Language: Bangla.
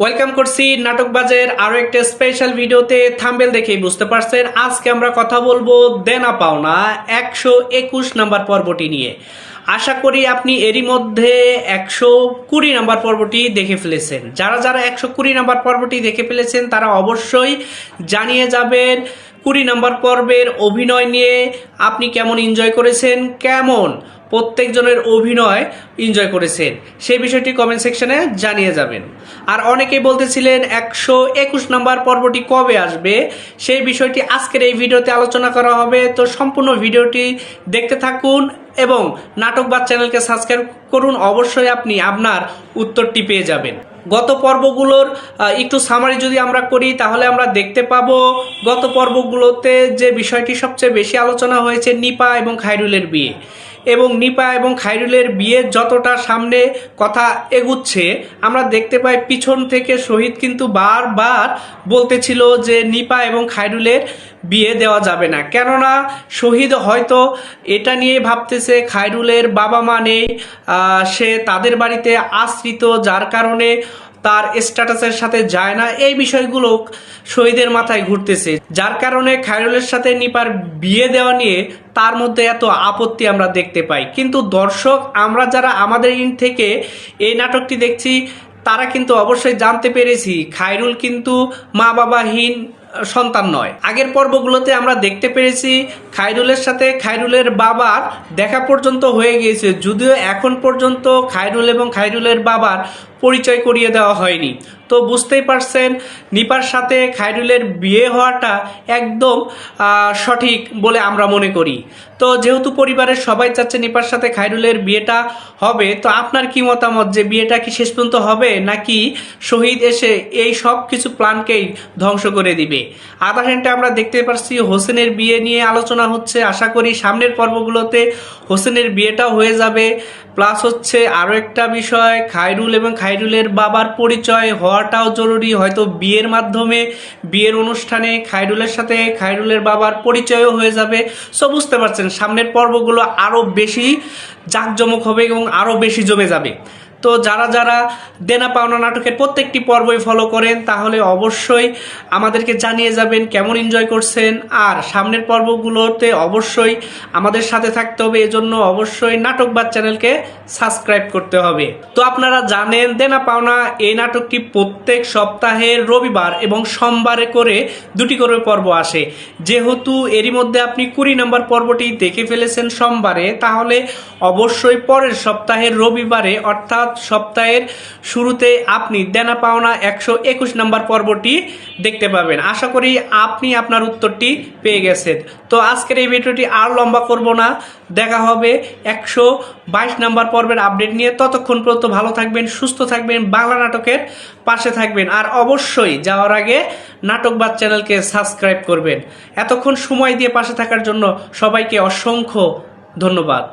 ওয়েলকাম করছি নাটকবাজের আরো একটা স্পেশাল ভিডিওতে। থাম্বনেল দেখেই বুঝতে পারছেন আজকে আমরা কথা বলবো দেনা পাওনা 121 নাম্বার পর্বটি নিয়ে। আশা করি আপনি এরই মধ্যে 120 নাম্বার পর্বটি দেখে ফেলেছেন। যারা যারা 120 নাম্বার পর্বটি দেখে ফেলেছেন তারা অবশ্যই জানিয়ে যাবেন 20 নাম্বার পর্বের অভিনয় নিয়ে আপনি কেমন এনজয় করেছেন, কেমন প্রত্যেকজনের অভিনয় এনজয় করেছেন সেই বিষয়টি কমেন্ট সেকশনে জানিয়ে যাবেন। আর অনেকেই বলতেছিলেন 121 নাম্বার পর্বটি কবে আসবে, সেই বিষয়টি আজকের এই ভিডিওতে আলোচনা করা হবে। তো সম্পূর্ণ ভিডিওটি দেখতে থাকুন এবং নাটকবাজ চ্যানেলকে সাবস্ক্রাইব করুন, অবশ্যই আপনি আপনার উত্তরটি পেয়ে যাবেন। গত পর্বগুলোর একটু সামারি যদি আমরা করি তাহলে আমরা দেখতে পাবো গত পর্বগুলোতে যে বিষয়টি সবচেয়ে বেশি আলোচনা হয়েছে নিপা এবং খায়রুলের বিয়ে। এবং নিপা এবং খায়রুলের বিয়ে যতটা সামনে কথা এগুচ্ছে আমরা দেখতে পাই পিছন থেকে শহীদ কিন্তু বারবার বলতেছিল যে নিপা এবং খায়রুলের বিয়ে দেওয়া যাবে না, কেননা শহীদ হয়তো এটা নিয়ে ভাবতেছে খায়রুলের বাবা মা নেই, সে তাদের বাড়িতে আশ্রিত, যার কারণে তার স্ট্যাটাসের সাথে যায় না। এই বিষয়গুলো শহীদের মাথায় ঘুরতেছে, যার কারণে খায়রুলের সাথে নিপার বিয়ে দেওয়া নিয়ে তার মধ্যে এত আপত্তি আমরা দেখতে পাই। কিন্তু দর্শক আমরা যারা আমাদের ইন থেকে এই নাটকটি দেখছি তারা কিন্তু অবশ্যই জানতে পেরেছি খায়রুল কিন্তু মা বাবাহীন সন্তান নয়। আগের পর্বগুলোতে আমরা দেখতে পেরেছি খায়রুলের সাথে খায়রুলের বাবার দেখা পর্যন্ত হয়ে গিয়েছে, যদিও এখন পর্যন্ত খায়রুল এবং খায়রুলের বাবার পরিচয় করিয়ে দেওয়া হয়নি। তো বুঝতেই পারছেন নিপার সাথে খায়রুলের বিয়ে হওয়াটা একদম সঠিক বলে আমরা মনে করি। তো যেহেতু পরিবারের সবাই চাচ্ছে নিপার সাথে খায়রুলের বিয়েটা হবে, তো আপনার কি মতামত যে বিয়েটা কি শেষ পর্যন্ত হবে নাকি শহীদ এসে এই সব কিছু প্ল্যানকেই ধ্বংস করে দিবে? আধা ঘন্টা আমরা দেখতে পাচ্ছি হোসেনের বিয়ে নিয়ে আলোচনা হচ্ছে। আশা করি সামনের পর্বগুলোতে হোসেনের বিয়েটাও হয়ে যাবে। প্লাস হচ্ছে আরও একটা বিষয়, খায়রুল এবং খায়রুলের বাবার পরিচয় হওয়াটাও জরুরি। হয়তো বিয়ের মাধ্যমে বিয়ের অনুষ্ঠানে খায়রুলের সাথে খায়রুলের বাবার পরিচয়ও হয়ে যাবে। সো বুঝতে পারছেন সামনের পর্বগুলো আরও বেশি জাঁকজমক হবে এবং আরও বেশি জমে যাবে। তো যারা যারা দেনা পাওনা নাটকের প্রত্যেকটি পর্বই ফলো করেন তাহলে অবশ্যই আমাদেরকে জানিয়ে যাবেন কেমন এনজয় করছেন। আর সামনের পর্বগুলোতে অবশ্যই আমাদের সাথে থাকতে হবে, এজন্য অবশ্যই নাটকবাজ চ্যানেলকে সাবস্ক্রাইব করতে হবে। তো আপনারা জানেন দেনা পাওনা এই নাটকটি প্রত্যেক সপ্তাহের রবিবার এবং সোমবারে করে দুটি করে পর্ব আসে। যেহেতু এরই মধ্যে আপনি 20 নম্বর পর্বটি দেখে ফেলেছেন সোমবারে, তাহলে অবশ্যই পরের সপ্তাহের রবিবারে অর্থাৎ সপ্তাহের শুরুতে আপনি দেনা পাওনা 121 নম্বর পর্বটি দেখতে পাবেন। আশা করি আপনি আপনার উত্তরটি পেয়ে গেছেন। তো আজকের এই ভিডিওটি আর লম্বা করব না, দেখা হবে 122 নম্বর পর্বের আপডেট নিয়ে। ততক্ষণ পর্যন্ত ভালো থাকবেন, সুস্থ থাকবেন, বাংলা নাটকের পাশে থাকবেন। আর অবশ্যই যাওয়ার আগে নাটকবাজ চ্যানেলকে সাবস্ক্রাইব করবেন। এতক্ষণ সময় দিয়ে পাশে থাকার জন্য সবাইকে অসংখ্য ধন্যবাদ।